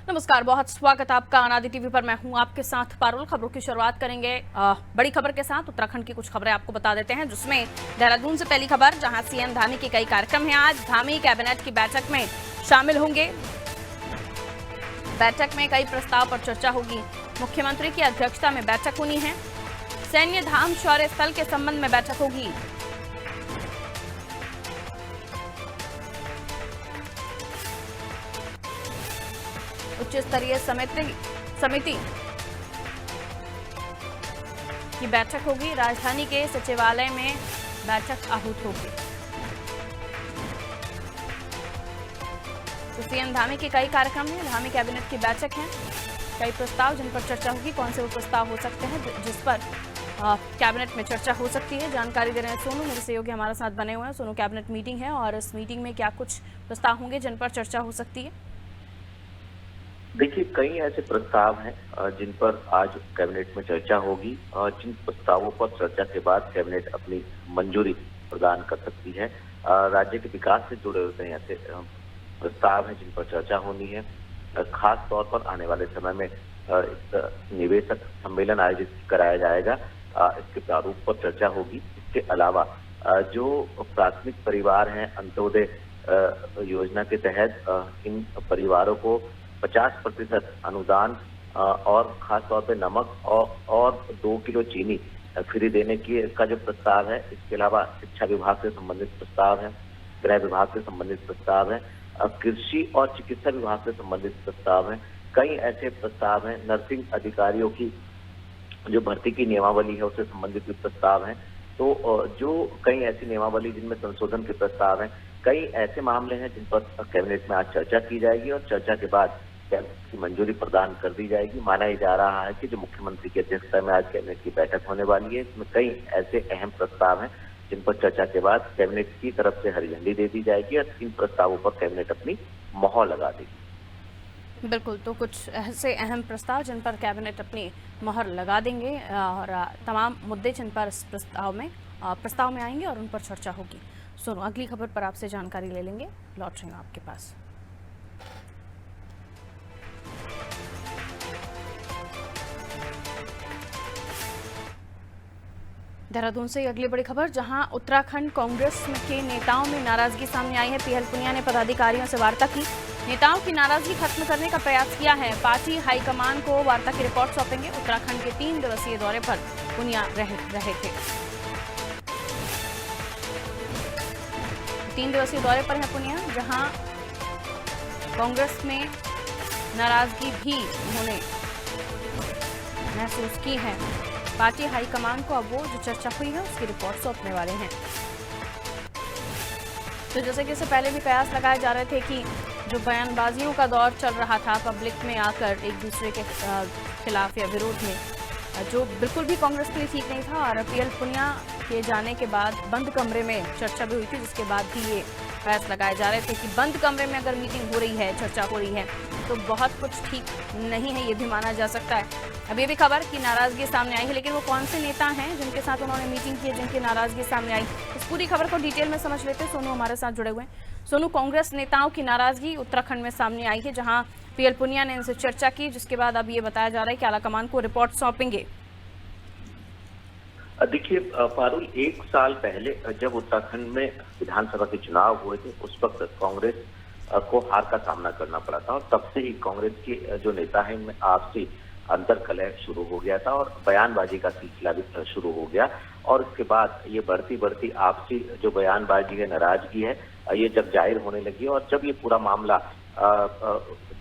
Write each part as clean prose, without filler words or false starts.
नमस्कार, बहुत स्वागत आपका अनादि टीवी पर। मैं हूं आपके साथ पारुल। खबरों की शुरुआत करेंगे बड़ी खबर के साथ। उत्तराखंड की कुछ खबरें आपको बता देते हैं, जिसमें देहरादून से पहली खबर, जहां सीएम धामी के कई कार्यक्रम हैं। आज धामी कैबिनेट की बैठक में शामिल होंगे। बैठक में कई प्रस्ताव पर चर्चा होगी। मुख्यमंत्री की अध्यक्षता में बैठक होनी है। सैन्य धाम शौर्य स्थल के संबंध में बैठक होगी। उच्च स्तरीय समिति की बैठक होगी। राजधानी के सचिवालय में बैठक आहूत होगी। तो सीएम धामी के कई कार्यक्रम हैं। धामी कैबिनेट की बैठक है। कई प्रस्ताव जिन पर चर्चा होगी। कौन से वो प्रस्ताव हो सकते हैं जिस पर कैबिनेट में चर्चा हो सकती है, जानकारी दे रहे हैं सोनू, मेरे सहयोगी हमारे साथ बने हुए हैं। सोनू, कैबिनेट मीटिंग है और इस मीटिंग में क्या कुछ प्रस्ताव होंगे जिन पर चर्चा हो सकती है? देखिए, कई ऐसे प्रस्ताव हैं जिन पर आज कैबिनेट में चर्चा होगी और जिन प्रस्तावों पर चर्चा के बाद कैबिनेट अपनी मंजूरी प्रदान कर सकती है। राज्य के विकास से जुड़े हुए कई ऐसे प्रस्ताव हैं जिन पर चर्चा होनी है। खास तौर पर आने वाले समय में निवेशक सम्मेलन आयोजित कराया जाएगा। इसके प्रारूप पर चर्चा होगी। इसके अलावा जो प्राथमिक परिवार हैं, अंत्योदय योजना के तहत इन परिवारों को 50% अनुदान और खास तौर पे नमक और 2 किलो चीनी फ्री देने की का जो प्रस्ताव है। इसके अलावा शिक्षा विभाग से संबंधित प्रस्ताव है, गृह विभाग से संबंधित प्रस्ताव है, कृषि और चिकित्सा विभाग से संबंधित प्रस्ताव है। कई ऐसे प्रस्ताव हैं। नर्सिंग अधिकारियों की जो भर्ती की नियमावली है उससे संबंधित भी प्रस्ताव हैं। तो जो कई ऐसी नियमावली जिनमें संशोधन के प्रस्ताव हैं, कई ऐसे मामले हैं जिन पर कैबिनेट में आज चर्चा की जाएगी और चर्चा के बाद कैबिनेट की मंजूरी प्रदान कर दी जाएगी। माना ही जा रहा है कि जो मुख्यमंत्री की अध्यक्षता में आज कैबिनेट की बैठक होने वाली है, इसमें कई ऐसे अहम प्रस्ताव हैं जिन पर चर्चा के बाद कैबिनेट की तरफ से हरी झंडी दे दी जाएगी और इन प्रस्तावों पर कैबिनेट अपनी मोहर लगा देगी। बिल्कुल, तो कुछ ऐसे अहम प्रस्ताव जिन पर कैबिनेट अपनी मोहर लगा देंगे और तमाम मुद्दे जिन पर इस प्रस्ताव में आएंगे और उन पर चर्चा होगी। सुनो, अगली खबर पर आपसे जानकारी ले लेंगे, लौट रहे हैं आपके पास। देहरादून से अगली बड़ी खबर, जहां उत्तराखंड कांग्रेस के नेताओं में नाराजगी सामने आई है। पीएल पुनिया ने पदाधिकारियों से वार्ता की। नेताओं की नाराजगी खत्म करने का प्रयास किया है। पार्टी हाईकमान को वार्ता की रिपोर्ट सौंपेंगे। उत्तराखंड के 3 दिवसीय दौरे पर पुनिया रहे थे। 3 दिवसीय दौरे पर है पुनिया, जहां कांग्रेस में नाराजगी भी उन्होंने महसूस की है। पार्टी हाईकमान को अब वो जो चर्चा हुई है उसकी रिपोर्ट सौंपने वाले हैं। तो जैसे कि इससे पहले भी कयास लगाए जा रहे थे कि जो बयानबाजियों का दौर चल रहा था, पब्लिक में आकर एक दूसरे के खिलाफ या विरोध में, जो बिल्कुल भी कांग्रेस के लिए ठीक नहीं था। और पीएल पुनिया के जाने के बाद बंद कमरे में चर्चा भी हुई थी, जिसके बाद भी ये कयास लगाए जा रहे थे कि बंद कमरे में अगर मीटिंग हो रही है, चर्चा हो रही है, तो बहुत कुछ ठीक नहीं है, ये भी माना जा सकता है। अब ये भी खबर की नाराजगी सामने आई है, लेकिन वो कौन से नेता हैं जिनके साथ उन्होंने मीटिंग की है, जिनकी नाराजगी सामने आई, इस पूरी खबर को डिटेल में समझ लेते हैं। सोनू हमारे साथ जुड़े हुए हैं। सोनू, कांग्रेस नेताओं की नाराजगी उत्तराखंड में सामने आई है, जहां पीएल पुनिया ने इनसे चर्चा की, जिसके बाद अब ये बताया जा रहा है कि आलाकमान को रिपोर्ट सौंपेंगे। देखिए पारुल, 1 साल पहले जब उत्तराखंड में विधानसभा के चुनाव हुए थे, उस वक्त कांग्रेस को हार का सामना करना पड़ा था और तब से ही कांग्रेस के जो नेता हैं इनमें आपसी अंतर्कलह शुरू हो गया था और बयानबाजी का सिलसिला भी शुरू हो गया। और उसके बाद ये बढ़ती आपसी जो बयानबाजी है, नाराजगी है, ये जब जाहिर होने लगी और जब ये पूरा मामला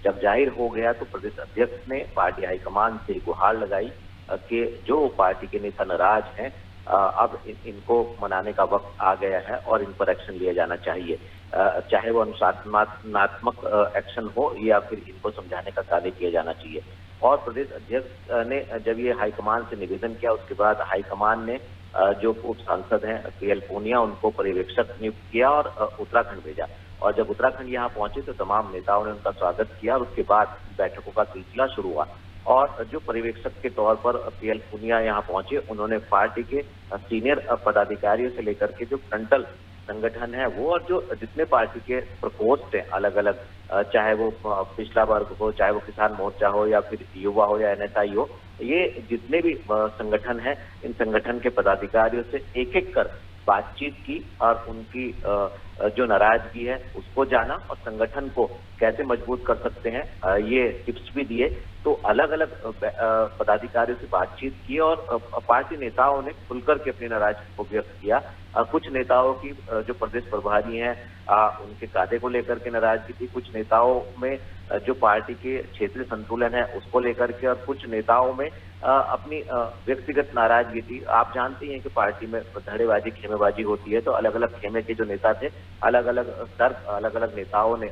जब जाहिर हो गया तो प्रदेश अध्यक्ष ने पार्टी हाईकमान से गुहार लगाई कि जो पार्टी के नेता नाराज हैं, अब इनको मनाने का वक्त आ गया है और इन पर एक्शन लिया जाना चाहिए। चाहे वो अनुशासनात्मक एक्शन हो या फिर इनको समझाने का कार्य किया जाना चाहिए। और प्रदेश अध्यक्ष ने जब ये हाईकमान से निवेदन किया, उसके बाद हाईकमान ने जो उप सांसद हैं पीएल पुनिया, उनको पर्यवेक्षक नियुक्त किया और उत्तराखंड भेजा। और जब उत्तराखंड यहाँ पहुंचे तो तमाम नेताओं ने उनका स्वागत किया और उसके बाद बैठकों का सिलसिला शुरू हुआ। और जो पर्यवेक्षक के तौर पर पीएल पुनिया यहाँ पहुंचे, उन्होंने पार्टी के सीनियर पदाधिकारियों से लेकर के जो फ्रंटल संगठन है वो और जो जितने पार्टी के प्रकोष्ठ हैं अलग अलग चाहे वो पिछड़ा वर्ग हो, चाहे वो किसान मोर्चा हो या फिर युवा हो या एनएसआई हो, ये जितने भी संगठन हैं, इन संगठन के पदाधिकारियों से एक एक कर बातचीत की और उनकी जो नाराजगी है उसको जाना और संगठन को कैसे मजबूत कर सकते हैं ये टिप्स भी दिए। तो अलग अलग पदाधिकारियों से बातचीत की और पार्टी नेताओं ने खुलकर के अपनी नाराजगी को व्यक्त किया। कुछ नेताओं की जो प्रदेश प्रभारी हैं उनके कायदे को लेकर के नाराजगी थी, कुछ नेताओं में जो पार्टी के क्षेत्रीय संतुलन है उसको लेकर के, और कुछ नेताओं में अपनी व्यक्तिगत नाराजगी थी। आप जानते हैं कि पार्टी में धड़ेबाजी खेमेबाजी होती है, तो अलग अलग खेमे के जो नेता थे, अलग अलग नेताओं ने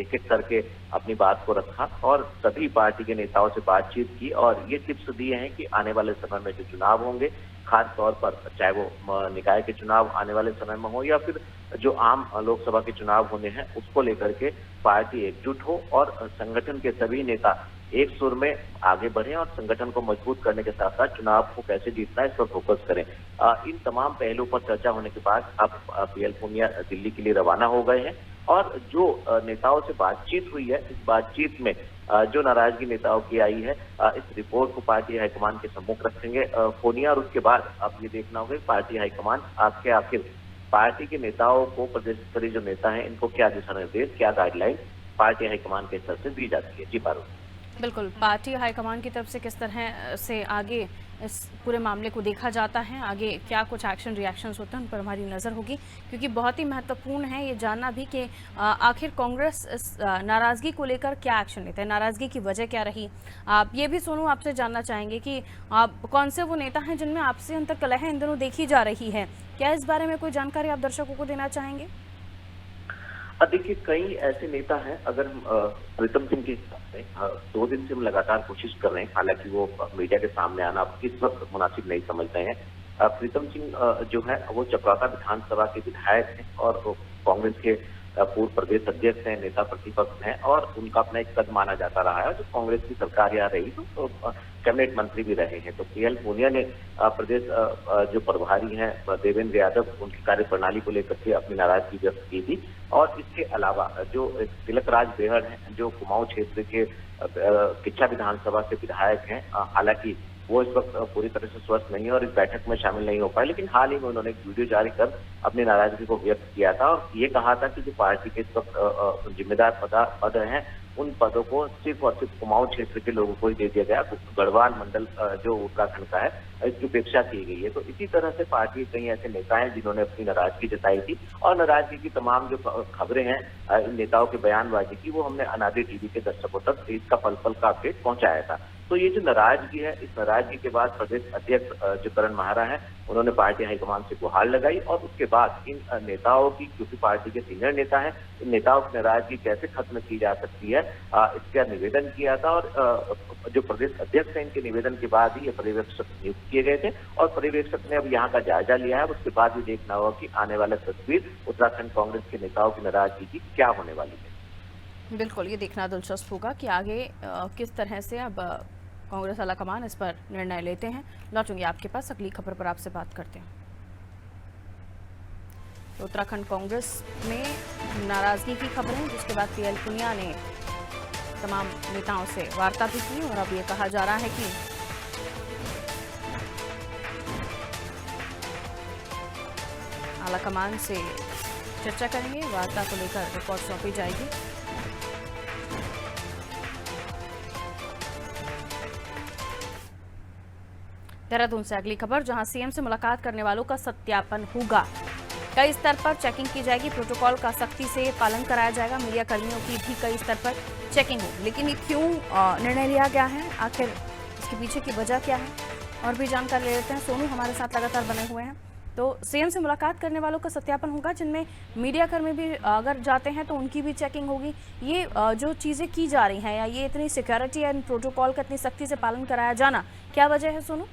एक एक करके अपनी बात को रखा और सभी पार्टी के नेताओं से बातचीत की और ये टिप्स दिए हैं कि आने वाले समय में जो चुनाव होंगे, खास तौर पर चाहे वो निकाय के चुनाव आने वाले समय में हो या फिर जो आम लोकसभा के चुनाव होने हैं, उसको लेकर के पार्टी एकजुट हो और संगठन के सभी नेता एक सुर में आगे बढ़े और संगठन को मजबूत करने के साथ साथ चुनाव को कैसे जीतना है इस पर फोकस करें। इन तमाम पहलुओं पर चर्चा होने के बाद अब पीएल पूनिया दिल्ली के लिए रवाना हो गए हैं और जो नेताओं से बातचीत हुई है, इस बातचीत में जो नाराजगी नेताओं की आई है, इस रिपोर्ट को पार्टी हाईकमान के सम्मुख रखेंगे पूनिया, और उसके बाद अब ये देखना होगा कि पार्टी हाईकमान आखिर पार्टी के नेताओं को, प्रदेश स्तरीय जो नेता हैं, इनको क्या दिशा निर्देश, क्या गाइडलाइन पार्टी हाईकमान के स्तर से दी जाती है। जी पारुल। बिल्कुल, पार्टी हाईकमान की तरफ से किस तरह से आगे इस पूरे मामले को देखा जाता है, आगे क्या कुछ एक्शन रिएक्शंस होते हैं, उन पर हमारी नज़र होगी, क्योंकि बहुत ही महत्वपूर्ण है ये जानना भी कि आखिर कांग्रेस इस नाराज़गी को लेकर क्या एक्शन लेते हैं, नाराज़गी की वजह क्या रही। आप ये भी सोनू आपसे जानना चाहेंगे कि आप कौन से वो नेता हैं जिनमें आपसी अंतर्कलह इन दिनों देखी जा रही है, क्या इस बारे में कोई जानकारी आप दर्शकों को देना चाहेंगे? देखिए, कई ऐसे नेता हैं, अगर हम प्रीतम सिंह के 2 दिन से हम लगातार कोशिश कर रहे हैं, हालांकि वो मीडिया के सामने आना इस वक्त मुनासिब नहीं समझते हैं। प्रीतम सिंह जो है वो चकराता विधानसभा के विधायक हैं और कांग्रेस के पूर्व प्रदेश अध्यक्ष हैं, नेता प्रतिपक्ष हैं और उनका अपना एक कद माना जाता रहा है। जो कांग्रेस की सरकार यहाँ रही तो कैबिनेट मंत्री भी रहे हैं। तो पीएल पूनिया ने प्रदेश जो प्रभारी हैं देवेंद्र यादव, उनकी कार्यप्रणाली को लेकर के अपनी नाराजगी व्यक्त की थी। और इसके अलावा जो तिलक राज बेहड़ हैं, जो कुमाऊं क्षेत्र के किच्छा विधानसभा के विधायक हैं, हालांकि वो इस वक्त पूरी तरह से स्वस्थ नहीं है और इस बैठक में शामिल नहीं हो पाए, लेकिन हाल ही में उन्होंने एक वीडियो जारी कर अपनी नाराजगी को व्यक्त किया था और ये कहा था कि जो पार्टी के इस वक्त जिम्मेदार पद हैं, उन पदों को सिर्फ और सिर्फ कुमाऊं क्षेत्र के लोगों को ही दे दिया गया। गढ़वाल मंडल जो उत्तराखंड का है, इसकी उपेक्षा की गई है। तो इसी तरह से पार्टी कई ऐसे नेता हैं जिन्होंने अपनी नाराजगी जताई थी और नाराजगी की तमाम जो खबरें हैं इन नेताओं के बयानबाजी की, वो हमने अनादि टीवी के दर्शकों तक इसका पल पल का अपडेट पहुंचाया था। तो ये जो नाराजगी है, इस नाराजगी के बाद प्रदेश अध्यक्ष जो करण माहरा है, उन्होंने पार्टी हाईकमान से गुहार लगाई और उसके बाद इन नेताओं की, क्योंकि पार्टी के सीनियर नेता हैं, इन नेताओं की नाराजगी कैसे खत्म की जा सकती है, इसका निवेदन किया था। और जो प्रदेश अध्यक्ष है, इनके निवेदन के बाद ही ये पर्यवेक्षक नियुक्त किए गए थे और पर्यवेक्षक ने अब यहाँ का जायजा लिया है। उसके बाद भी देखना होगा कि आने वाला तस्वीर उत्तराखंड कांग्रेस के नेताओं की नाराजगी की क्या होने वाली है। बिल्कुल, ये देखना दिलचस्प होगा कि आगे किस तरह से अब कांग्रेस आलाकमान इस पर निर्णय लेते हैं। लौटूंगी आपके पास, अगली खबर पर आपसे बात करते हैं। तो उत्तराखंड कांग्रेस में नाराजगी की खबरें, जिसके बाद पीएल पूनिया ने तमाम नेताओं से वार्ता भी की और अब ये कहा जा रहा है कि आलाकमान से चर्चा करेंगे, वार्ता को लेकर रिपोर्ट सौंपी जाएगी। देहरादून से अगली खबर, जहां सीएम से मुलाकात करने वालों का सत्यापन होगा। कई स्तर पर चेकिंग की जाएगी, प्रोटोकॉल का सख्ती से पालन कराया जाएगा, मीडिया कर्मियों की भी कई स्तर पर चेकिंग होगी। लेकिन ये क्यों निर्णय लिया गया है, आखिर इसके पीछे की वजह क्या है, और भी जानकारी ले लेते हैं। सोनू हमारे साथ लगातार बने हुए हैं। तो सीएम से मुलाकात करने वालों का सत्यापन होगा, जिनमें मीडिया कर्मी भी अगर जाते हैं तो उनकी भी चेकिंग होगी। ये जो चीज़ें की जा रही हैं, या ये इतनी सिक्योरिटी एंड प्रोटोकॉल का इतनी सख्ती से पालन कराया जाना, क्या वजह है सोनू?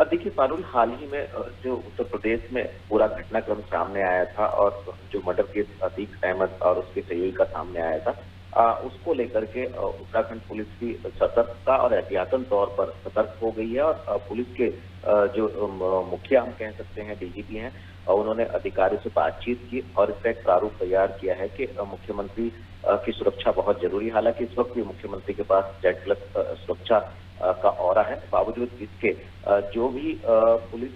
देखिए पारुल, हाल ही में जो उत्तर प्रदेश में पूरा घटनाक्रम सामने आया था और जो मर्डर केस अतीक अहमद और उसके सहयोगी का सामने आया था, उसको लेकर के उत्तराखंड पुलिस की सतर्कता और एहतियातन तौर पर सतर्क हो गई है। और पुलिस के जो मुखिया हम कह सकते हैं, डीजीपी हैं, उन्होंने अधिकारियों से बातचीत की और इसका एक प्रारूप तैयार किया है कि मुख्यमंत्री की सुरक्षा बहुत जरूरी है। हालांकि इस वक्त भी मुख्यमंत्री के पास Z+ सुरक्षा का औरा है। बावजूद इसके जो भी पुलिस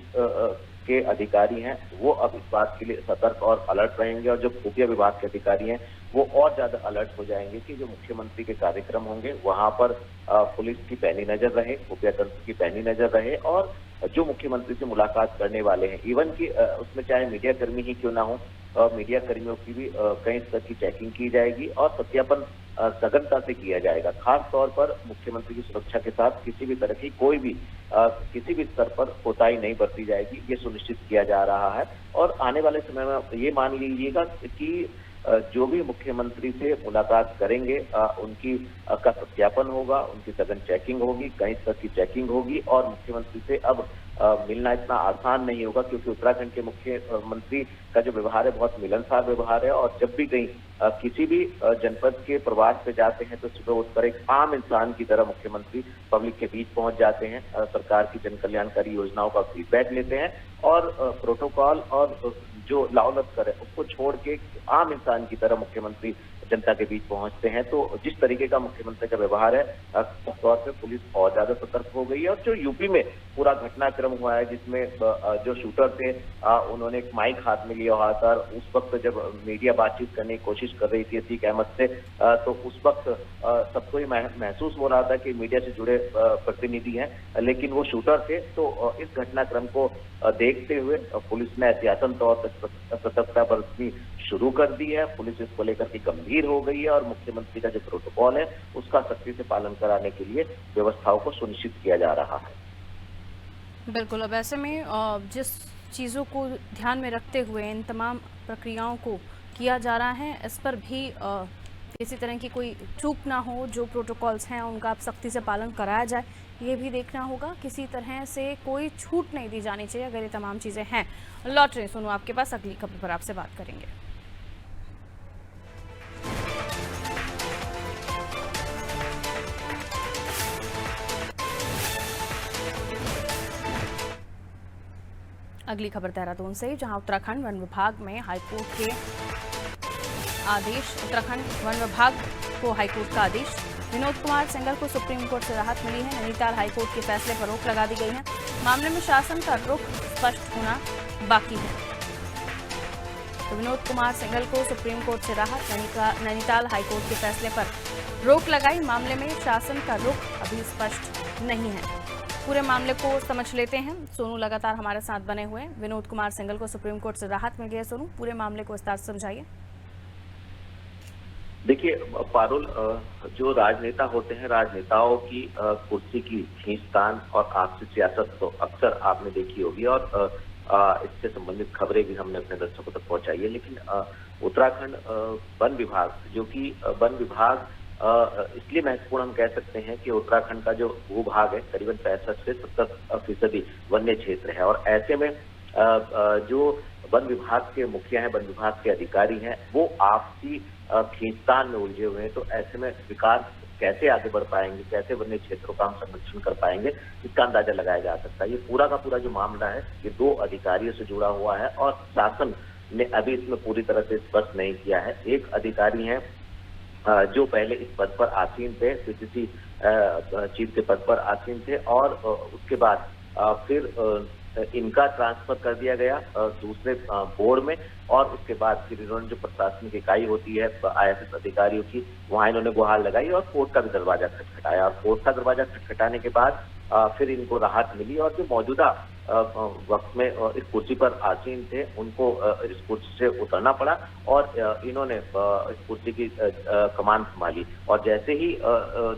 के अधिकारी हैं वो अब इस बात के लिए सतर्क और अलर्ट रहेंगे, और जो खुफिया विभाग के अधिकारी हैं वो और ज्यादा अलर्ट हो जाएंगे कि जो मुख्यमंत्री के कार्यक्रम होंगे वहां पर पुलिस की पैनी नजर रहे, खुफिया तंत्र की पैनी नजर रहे, और जो मुख्यमंत्री से मुलाकात करने वाले हैं, इवन कि उसमें चाहे मीडिया कर्मी ही क्यों ना हो, मीडिया कर्मियों की भी कई स्तर की चेकिंग की जाएगी और सत्यापन सघनता से किया जाएगा। खास तौर पर मुख्यमंत्री की सुरक्षा के साथ किसी भी तरह की कोई भी किसी भी स्तर पर कोताही नहीं बरती जाएगी, ये सुनिश्चित किया जा रहा है। और आने वाले समय में ये मान लीजिएगा कि जो भी मुख्यमंत्री से मुलाकात करेंगे उनकी का सत्यापन होगा, उनकी सघन चेकिंग होगी, कई स्तर की चेकिंग होगी, और मुख्यमंत्री से अब मिलना इतना आसान नहीं होगा, क्योंकि उत्तराखंड के मुख्यमंत्री का जो व्यवहार है बहुत मिलनसार व्यवहार है। और जब भी कहीं किसी भी जनपद के प्रवास पे जाते हैं तो सुबह उठकर एक आम इंसान की तरह मुख्यमंत्री पब्लिक के बीच पहुंच जाते हैं, सरकार की जन कल्याणकारी योजनाओं का फीडबैक लेते हैं, और प्रोटोकॉल और जो लाव लश्कर है उसको छोड़ के आम इंसान की तरह मुख्यमंत्री जनता के बीच पहुंचते हैं। तो जिस तरीके का मुख्यमंत्री का व्यवहार है, उस तौर पे पुलिस और ज्यादा सतर्क हो गई है। और जो यूपी में पूरा घटनाक्रम हुआ है, जिसमें जो शूटर थे उन्होंने एक माइक हाथ में लिया हुआ था, उस वक्त जब मीडिया बातचीत करने की कोशिश कर रही थी अतीक अहमद से, तो उस वक्त सबको ये महसूस हो रहा था कि मीडिया से जुड़े प्रतिनिधि हैं, लेकिन वो शूटर थे। तो इस घटनाक्रम को देखते हुए पुलिस ने एहतियातन तौर पर सतर्कता बरतनी शुरू कर दी है। पुलिस इसको लेकर के गंभीर हो गई है और मुख्यमंत्री का जो प्रोटोकॉल है उसका सख्ती से पालन कराने के लिए व्यवस्थाओं को सुनिश्चित किया जा रहा है। बिल्कुल। अब ऐसे में जिस चीज़ों को ध्यान में रखते हुए इन तमाम प्रक्रियाओं को किया जा रहा है, इस पर भी किसी तरह की कोई चूक ना हो, जो प्रोटोकॉल्स हैं उनका आप सख्ती से पालन कराया जाए, ये भी देखना होगा। किसी तरह से कोई छूट नहीं दी जानी चाहिए अगर ये तमाम चीज़ें हैं। लौट रहे सुनो आपके पास, अगली खबर पर आपसे बात करेंगे। अगली खबर देहरादून से, जहां उत्तराखंड वन विभाग में हाईकोर्ट के आदेश, उत्तराखंड वन विभाग को हाईकोर्ट का आदेश। विनोद कुमार सिंघल को सुप्रीम कोर्ट से राहत मिली है। नैनीताल हाईकोर्ट के फैसले पर रोक लगा दी गई है। मामले में शासन का रुख स्पष्ट होना बाकी है। तो विनोद कुमार सिंघल को सुप्रीम कोर्ट से राहत, नैनीताल हाईकोर्ट के फैसले पर रोक लगाई। मामले में शासन का रुख अभी स्पष्ट नहीं है। पूरे मामले को समझ लेते हैं। सोनू लगातार हमारे साथ बने हुए हैं। विनोद कुमार सिंघल को सुप्रीम कोर्ट से राहत मिल गई है। सोनू, पूरे मामले को विस्तार से समझाइए। देखिए पारुल, जो राजनेता होते हैं, राजनेताओं की कुर्सी की खींचतान और आपसी सियासत तो अक्सर आपने देखी होगी, और इससे संबंधित खबरें भी हमने अपने दर्शकों तक पहुंचाई है। लेकिन उत्तराखंड वन विभाग, जो कि वन विभाग इसलिए महत्वपूर्ण हम कह सकते हैं कि उत्तराखंड का जो भूभाग है करीबन 65 से 70% वन्य क्षेत्र है, और ऐसे में जो वन विभाग के मुखिया हैं, वन विभाग के अधिकारी हैं, वो आपसी खींचतान में उलझे हुए हैं। तो ऐसे में विकास कैसे आगे बढ़ पाएंगे, कैसे वन्य क्षेत्रों का हम संरक्षण कर पाएंगे, इसका अंदाजा लगाया जा सकता है। ये पूरा का पूरा जो मामला है ये 2 अधिकारियों से जुड़ा हुआ है, और शासन ने अभी इसमें पूरी तरह से स्पष्ट नहीं किया है। एक अधिकारी हैं जो पहले इस पद पर आसीन थे, पीसीसी चीफ के पद पर आसीन थे, और उसके बाद फिर इनका ट्रांसफर कर दिया गया दूसरे बोर्ड में, और उसके बाद फिर इन्होंने जो प्रशासनिक इकाई होती है IAS अधिकारियों की, वहां इन्होंने गुहार लगाई और कोर्ट का भी दरवाजा खटखटाया। और कोर्ट का दरवाजा खटखटाने के बाद फिर इनको राहत मिली, और जो मौजूदा वक्त में इस कुर्सी पर आसीन थे उनको इस कुर्सी से उतरना पड़ा, और इन्होंने इस कुर्सी की कमान संभाली। और जैसे ही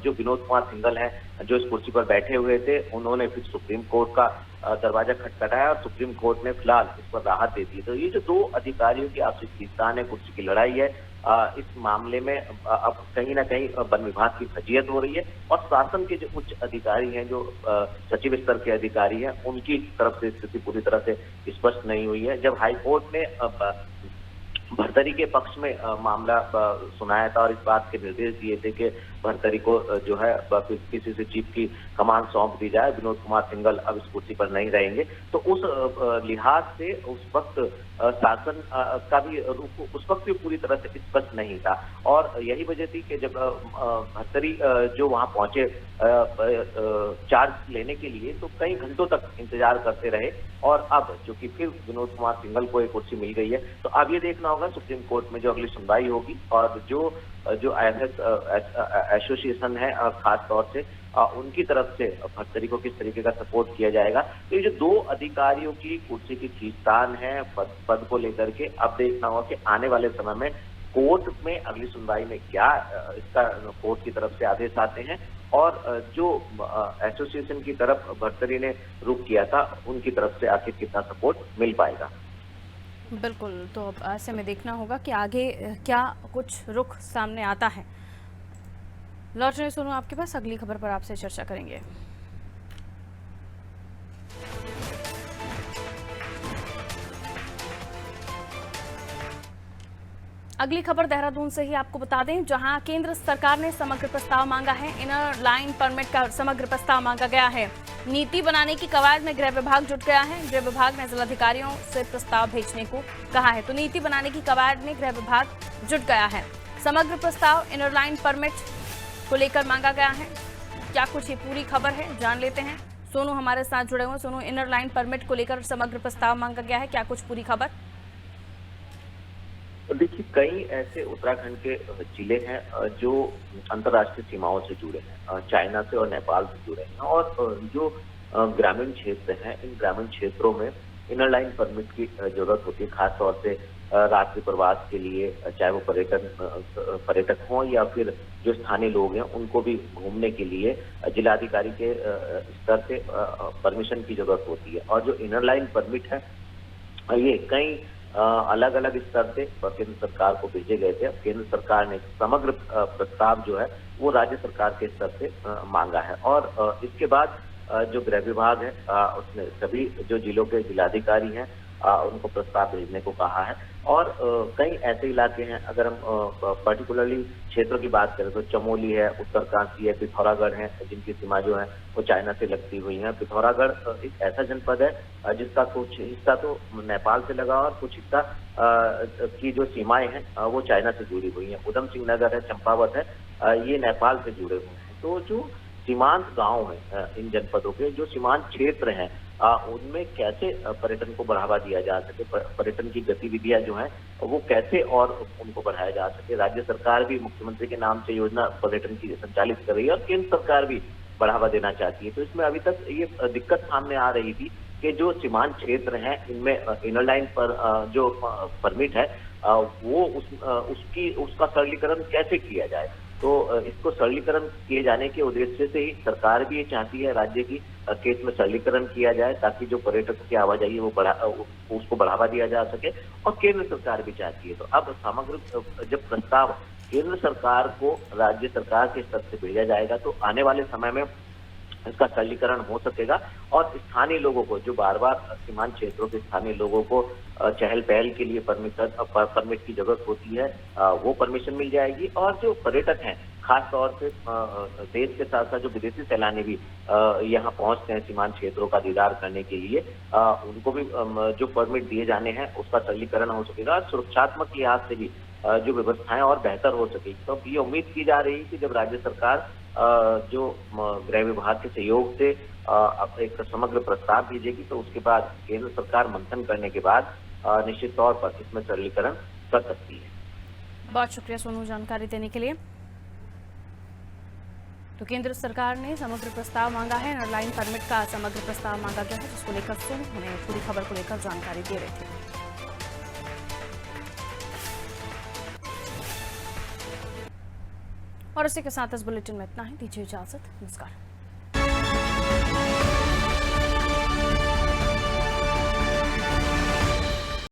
जो विनोद कुमार सिंघल हैं जो इस कुर्सी पर बैठे हुए थे, उन्होंने फिर सुप्रीम कोर्ट का दरवाजा खटखटाया, और सुप्रीम कोर्ट ने फिलहाल इस पर राहत दे दी। तो ये जो 2 अधिकारियों की आपसी खींचतान है, कुर्सी की लड़ाई है, इस मामले में अब कहीं ना कहीं वन विभाग की फजीयत हो रही है, और शासन के जो उच्च अधिकारी हैं, जो सचिव स्तर के अधिकारी हैं, उनकी तरफ से स्थिति पूरी तरह से स्पष्ट नहीं हुई है। जब हाईकोर्ट ने भर्तरी के पक्ष में मामला सुनाया था और इस बात के निर्देश दिए थे कि भर्तरी को जो है किसी से चीफ की कमान सौंप दी जाए। विनोद कुमार सिंघल अब इस कुर्सी पर नहीं रहेंगे, तो उस लिहाज से उस वक्त शासन का भी रुख उस वक्त भी पूरी तरह से स्पष्ट नहीं था और यही वजह थी कि जब भर्तरी जो वहां पहुंचे चार्ज लेने के लिए, तो कई घंटों तक इंतजार करते रहे और अब चूंकि फिर विनोद कुमार सिंघल को एक कुर्सी मिल गई है, तो अब ये देखना होगा सुप्रीम कोर्ट में जो अगली सुनवाई होगी और जो IAS एसोसिएशन है खास तौर से उनकी तरफ से भर्तरी को किस तरीके का सपोर्ट किया जाएगा। तो ये जो दो अधिकारियों की कुर्सी की खींचतान है पद को लेकर के, अब देखना होगा कि आने वाले समय में कोर्ट में अगली सुनवाई में क्या इसका कोर्ट की तरफ से आदेश आते हैं और जो एसोसिएशन की तरफ भर्तरी ने रुख किया था उनकी तरफ से आखिर कितना सपोर्ट मिल पाएगा। बिल्कुल, तो अब ऐसे में देखना होगा कि आगे क्या कुछ रुख सामने आता है। लौट रहे सोनू आपके पास, अगली खबर पर आपसे चर्चा करेंगे। अगली खबर देहरादून से ही आपको बता दें, जहां केंद्र सरकार ने समग्र प्रस्ताव मांगा है। इनर लाइन परमिट का समग्र प्रस्ताव मांगा गया है। नीति बनाने की कवायद में गृह विभाग जुट गया है। गृह विभाग ने जिलाधिकारियों से प्रस्ताव भेजने को कहा है, तो नीति बनाने की कवायद में गृह विभाग जुट गया है। समग्र प्रस्ताव इनर लाइन परमिट को लेकर मांगा गया है। क्या कुछ ये पूरी खबर है, जान लेते हैं। सोनू हमारे साथ जुड़े हुए। सोनू, इनर लाइन परमिट को लेकर समग्र प्रस्ताव मांगा गया है, क्या कुछ पूरी खबर? देखिए, कई ऐसे उत्तराखंड के जिले हैं जो अंतर्राष्ट्रीय सीमाओं से जुड़े हैं, चाइना से और नेपाल से जुड़े हैं और जो ग्रामीण क्षेत्र हैं, इन ग्रामीण क्षेत्रों में इनर लाइन परमिट की जरूरत होती है, खास तौर से रात्रि प्रवास के लिए, चाहे वो पर्यटक हों या फिर जो स्थानीय लोग हैं उनको भी घूमने के लिए जिलाधिकारी के स्तर से परमिशन की जरूरत होती है। और जो इनर लाइन परमिट है ये कई अलग अलग स्तर से केंद्र सरकार को भेजे गए थे। केंद्र सरकार ने समग्र प्रस्ताव जो है वो राज्य सरकार के स्तर से मांगा है और इसके बाद जो गृह विभाग है उसने सभी जो जिलों के जिलाधिकारी हैं उनको प्रस्ताव भेजने को कहा है। और कई ऐसे इलाके हैं, अगर हम पर्टिकुलरली क्षेत्रों की बात करें तो चमोली है, उत्तरकाशी है, पिथौरागढ़ है, जिनकी सीमा जो है वो चाइना से लगती हुई है। पिथौरागढ़ एक ऐसा जनपद है जिसका कुछ हिस्सा तो नेपाल से लगा और कुछ हिस्सा की जो सीमाएं हैं वो चाइना से जुड़ी हुई हैं। उधम सिंह नगर है, चंपावत है, ये नेपाल से जुड़े हुए हैं। तो जो सीमांत गांव हैं इन जनपदों के, जो सीमांत क्षेत्र हैं उनमें कैसे पर्यटन को बढ़ावा दिया जा सके, पर्यटन की गतिविधियां जो हैं वो कैसे और उनको बढ़ाया जा सके। राज्य सरकार भी मुख्यमंत्री के नाम से योजना पर्यटन की संचालित कर रही है और केंद्र सरकार भी बढ़ावा देना चाहती है। तो इसमें अभी तक ये दिक्कत सामने आ रही थी कि जो सीमांत क्षेत्र हैं इनमें इनर लाइन पर जो परमिट है वो उसका सरलीकरण कैसे किया जाए। तो इसको सरलीकरण किए जाने के उद्देश्य से ही सरकार भी ये चाहती है राज्य की केस में सरलीकरण किया जाए ताकि जो पर्यटकों की आवाजाही है वो उसको बढ़ावा दिया जा सके और केंद्र सरकार भी चाहती है। तो अब समग्र जब प्रस्ताव केंद्र सरकार को राज्य सरकार के स्तर से भेजा जाएगा तो आने वाले समय में इसका सरलीकरण हो सकेगा और स्थानीय लोगों को, जो बार बार सीमांत क्षेत्रों के स्थानीय लोगों को चहल पहल के लिए परमिट की जरूरत होती है वो परमिशन मिल जाएगी। और जो पर्यटक हैं, खास तौर से देश के साथ साथ जो विदेशी सैलानी भी यहाँ पहुंचते हैं सीमांत क्षेत्रों का दीदार करने के लिए, उनको भी जो परमिट दिए जाने हैं उसका सरलीकरण हो सकेगा। सुरक्षात्मक लिहाज से भी जो व्यवस्थाएं और बेहतर हो सकेगी। तो ये उम्मीद की जा रही है कि जब राज्य सरकार जो गृह विभाग के सहयोग से एक समग्र प्रस्ताव भेजेगी तो उसके बाद केंद्र सरकार मंथन करने के बाद निश्चित तौर पर इसमें सरलीकरण कर सकती है। बहुत शुक्रिया सोनू जानकारी देने के लिए। तो केंद्र सरकार ने समग्र प्रस्ताव मांगा है, इनर लाइन परमिट का समग्र प्रस्ताव मांगा गया है, जिसको लेकर सोनू हमें पूरी खबर को लेकर जानकारी दे रहे थे। और इसी के साथ इस बुलेटिन में इतना ही। दीजिए इजाजत, नमस्कार।